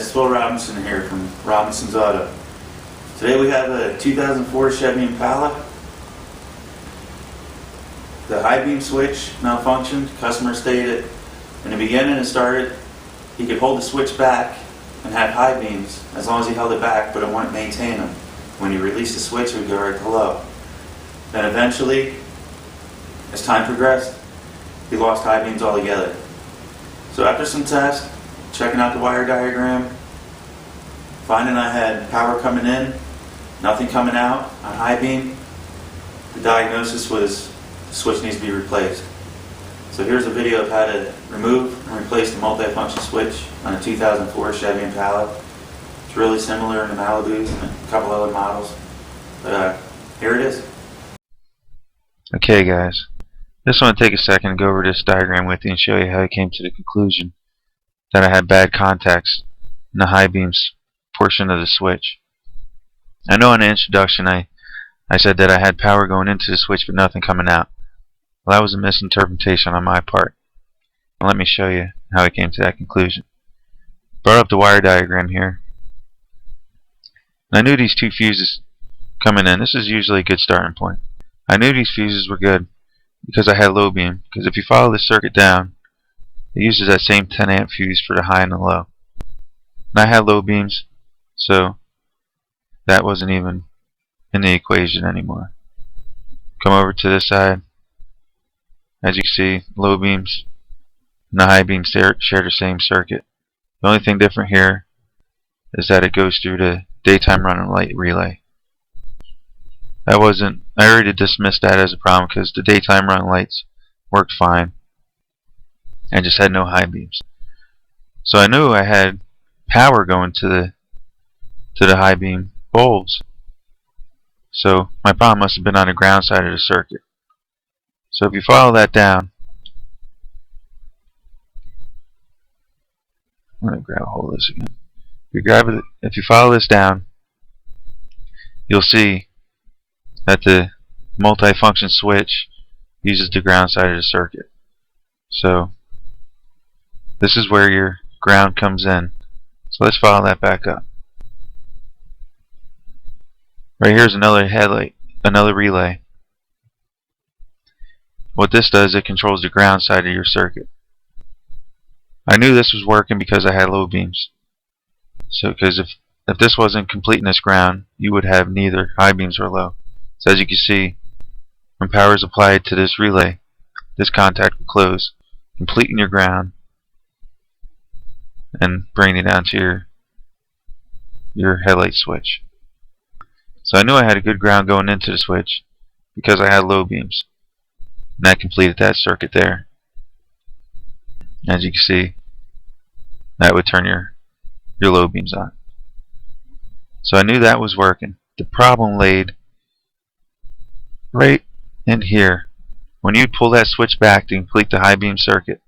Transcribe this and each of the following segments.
guys, it's Will Robinson here from Robinson's Auto. Today we have a 2004 Chevy Impala. The high beam switch malfunctioned. Customer stated in the beginning it started, he could hold the switch back and have high beams as long as he held it back, but it wouldn't maintain them. When you release the switch, it would go right to low. Then eventually, as time progressed, he lost high beams altogether. So after some tests, checking out the wire diagram, finding I had power coming in, nothing coming out on high beam, the diagnosis was the switch needs to be replaced. So here's a video of how to remove and replace the multifunction switch on a 2004 Chevy Impala. It's really similar in the Malibus and a couple other models. But here it is. Okay guys, just want to take a second to go over this diagram with you and show you how I came to the conclusion that I had bad contacts in the high beams portion of the switch. I know in the introduction I said that I had power going into the switch but nothing coming out. Well, that was a misinterpretation on my part. Now let me show you how I came to that conclusion. Brought up the wire diagram here. And I knew these two fuses coming in. This is usually a good starting point. I knew these fuses were good because I had low beam. Because if you follow this circuit down, it uses that same 10 amp fuse for the high and the low. And I had low beams, so that wasn't even in the equation anymore. Come over to this side. As you can see, low beams and the high beams share the same circuit. The only thing different here is that it goes through the daytime running light relay. I already dismissed that as a problem because the daytime running lights worked fine. I just had no high beams. So I knew I had power going to the high beam bulbs. So my problem must have been on the ground side of the circuit. So if you follow that down, I'm going to grab a hold of this again. If you follow this down, you'll see that the multifunction switch uses the ground side of the circuit. So this is where your ground comes in. So let's follow that back up. Right here's another headlight, another relay. What this does, it controls the ground side of your circuit. I knew this was working because I had low beams. So because if this wasn't completing this ground, you would have neither high beams or low. So as you can see, when power is applied to this relay, this contact will close, completing your ground and bringing it down to your headlight switch. So I knew I had a good ground going into the switch because I had low beams. And that completed that circuit there. As you can see, that would turn your low beams on. So I knew that was working. The problem laid right in here. When you pull that switch back to complete the high beam circuit,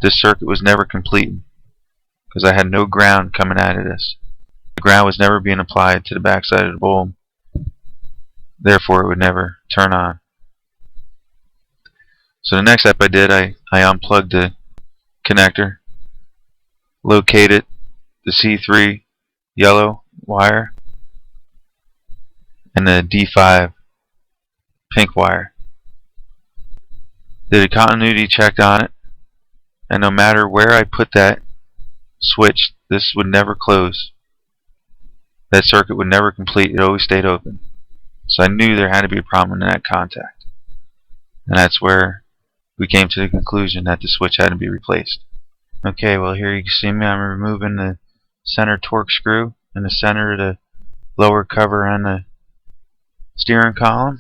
this circuit was never completed because I had no ground coming out of this. The ground was never being applied to the back side of the bulb. Therefore, it would never turn on. So the next step I did, I unplugged the connector, located the C3 yellow wire and the D5 pink wire. Did a continuity check on it, and no matter where I put that switch, this would never close. That circuit would never complete. It always stayed open. So I knew there had to be a problem in that contact. And that's where we came to the conclusion that the switch had to be replaced. Okay, well here you can see me. I'm removing the center torque screw in the center of the lower cover on the steering column.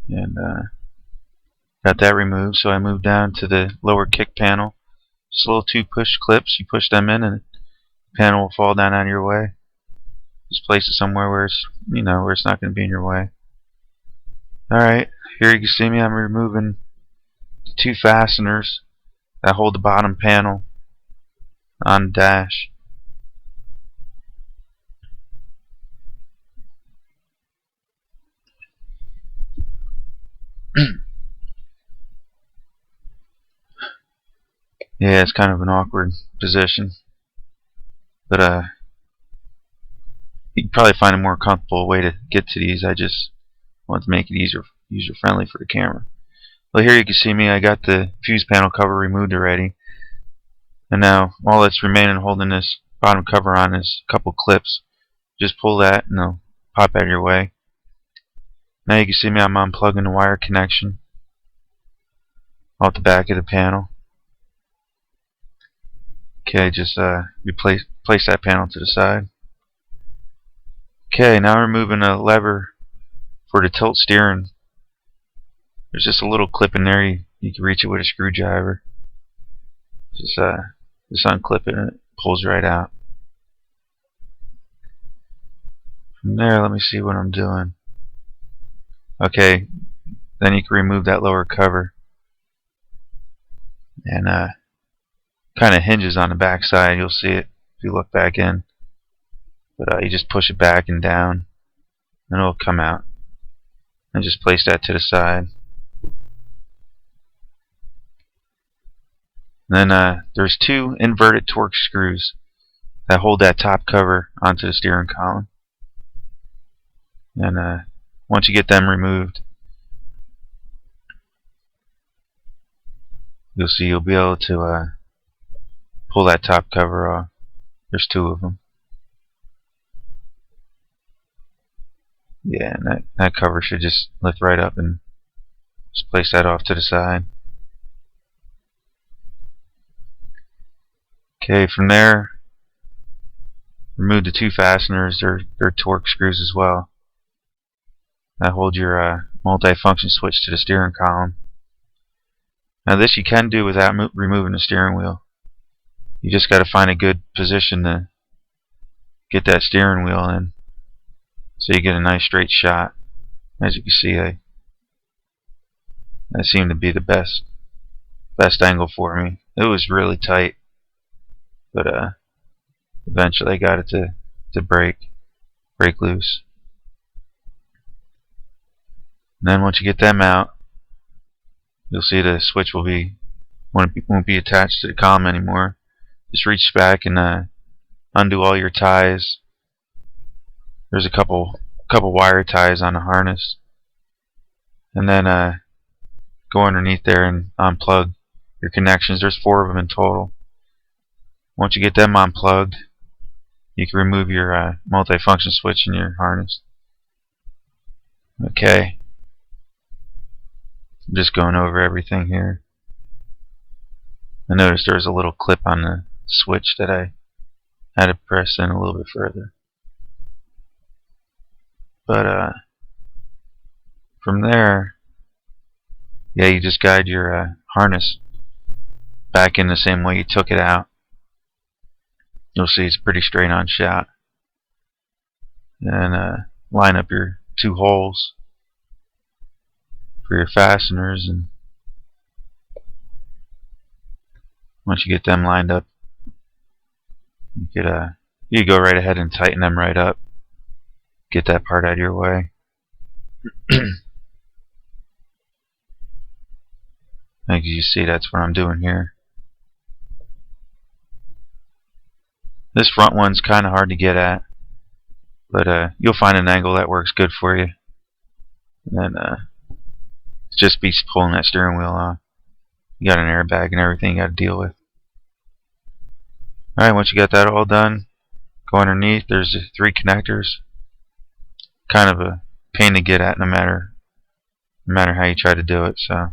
And got that removed. So I moved down to the lower kick panel. Just little 2 push clips. You push them in and the panel will fall down out of your way. Just place it somewhere where it's, where it's not going to be in your way. Alright, here you can see me. I'm removing the 2 fasteners that hold the bottom panel on the dash. Yeah, it's kind of an awkward position, but you can probably find a more comfortable way to get to these. I just want to make it easier, user friendly for the camera. Well, here you can see me. I got the fuse panel cover removed already, and now all that's remaining holding this bottom cover on is a couple clips. Just pull that and they'll pop out of your way. Now you can see me. I'm unplugging the wire connection off the back of the panel. Okay, just place that panel to the side. Okay, now I'm removing a lever for the tilt steering. There's just a little clip in there. You can reach it with a screwdriver. Just unclip it and it pulls right out. From there, let me see what I'm doing. Okay, then you can remove that lower cover, and kind of hinges on the back side. You'll see it if you look back in. But you just push it back and down, and it'll come out. And just place that to the side. And then there's two inverted torx screws that hold that top cover onto the steering column. And once you get them removed, you'll see you'll be able to pull that top cover off. There's two of them. Yeah, and that cover should just lift right up, and just place that off to the side. Okay, from there, remove the two fasteners. They're torque screws as well. That hold your multifunction switch to the steering column. Now this you can do without removing the steering wheel. You just got to find a good position to get that steering wheel in, so you get a nice straight shot. As you can see, that seemed to be the best angle for me. It was really tight, but eventually I got it to break loose. And then once you get them out, you'll see the switch won't be attached to the column anymore. Just reach back and undo all your ties. There's a couple wire ties on the harness, and then go underneath there and unplug your connections. There's 4 of them in total. Once you get them unplugged, you can remove your multifunction switch in your harness. Okay, I'm just going over everything here. I noticed there's a little clip on the switch that I had to press in a little bit further. But from there, yeah, you just guide your harness back in the same way you took it out. You'll see it's a pretty straight on shot. And line up your 2 holes for your fasteners, and once you get them lined up, you could go right ahead and tighten them right up. Get that part out of your way. As you see, that's what I'm doing here. This front one's kind of hard to get at, but you'll find an angle that works good for you. And then just be pulling that steering wheel off. You got an airbag and everything you got to deal with. Alright, once you got that all done, go underneath. There's 3 connectors. Kind of a pain to get at no matter how you try to do it. So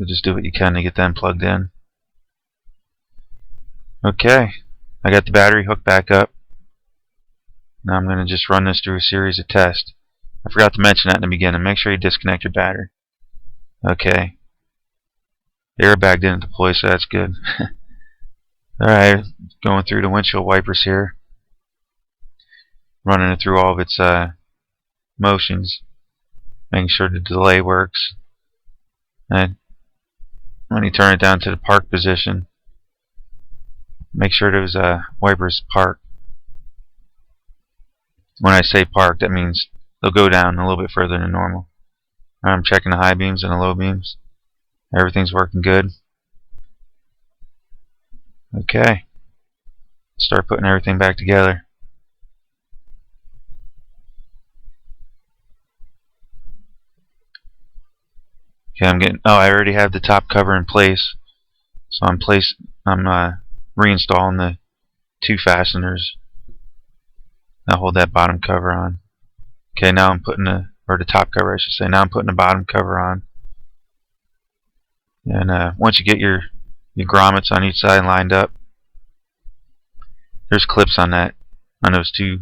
just do what you can to get them plugged in. Okay, I got the battery hooked back up. Now I'm going to just run this through a series of tests. I forgot to mention that in the beginning. Make sure you disconnect your battery. Okay. The airbag didn't deploy, so that's good. Alright, going through the windshield wipers here. Running it through all of its motions. Making sure the delay works. And when you turn it down to the park position, make sure those wipers park. When I say park, that means they'll go down a little bit further than normal. I'm checking the high beams and the low beams. Everything's working good. Okay, start putting everything back together. Okay, I already have the top cover in place, so I'm reinstalling the two fasteners that hold that bottom cover on. Okay, now I'm putting the top cover, I should say. Now I'm putting the bottom cover on. And once you get your grommets on each side lined up, there's clips on those two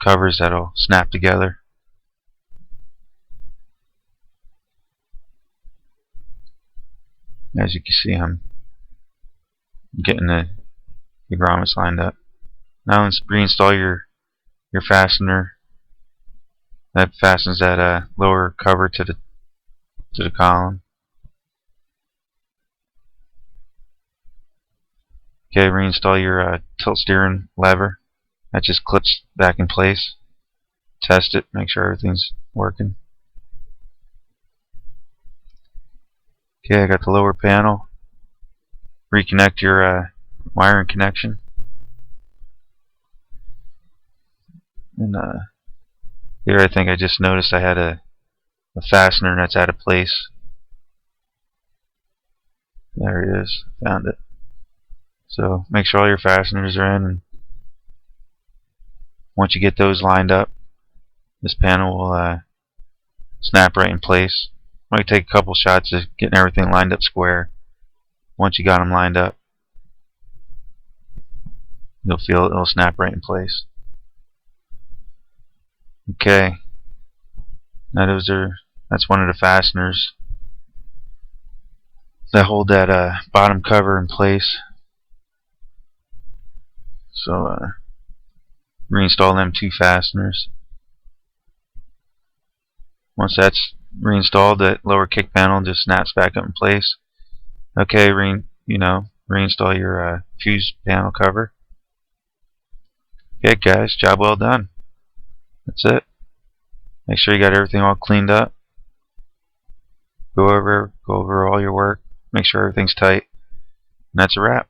covers that'll snap together. As you can see, I'm getting the grommets lined up. Now let's reinstall your fastener that fastens that lower cover to the column. Okay, reinstall your tilt steering lever. That just clips back in place. Test it, make sure everything's working. Okay, I got the lower panel. Reconnect your wiring connection. And here I think I just noticed I had a fastener that's out of place. There it is, found it. So make sure all your fasteners are in, and once you get those lined up, this panel will snap right in place. Might take a couple shots of getting everything lined up square. Once you got them lined up, you'll feel it'll snap right in place. Okay, now that's one of the fasteners that hold that bottom cover in place. So reinstall them two fasteners. Once that's reinstalled, that lower kick panel just snaps back up in place. Okay, reinstall your fuse panel cover. Okay, guys, job well done. That's it. Make sure you got everything all cleaned up. Go over all your work. Make sure everything's tight. And that's a wrap.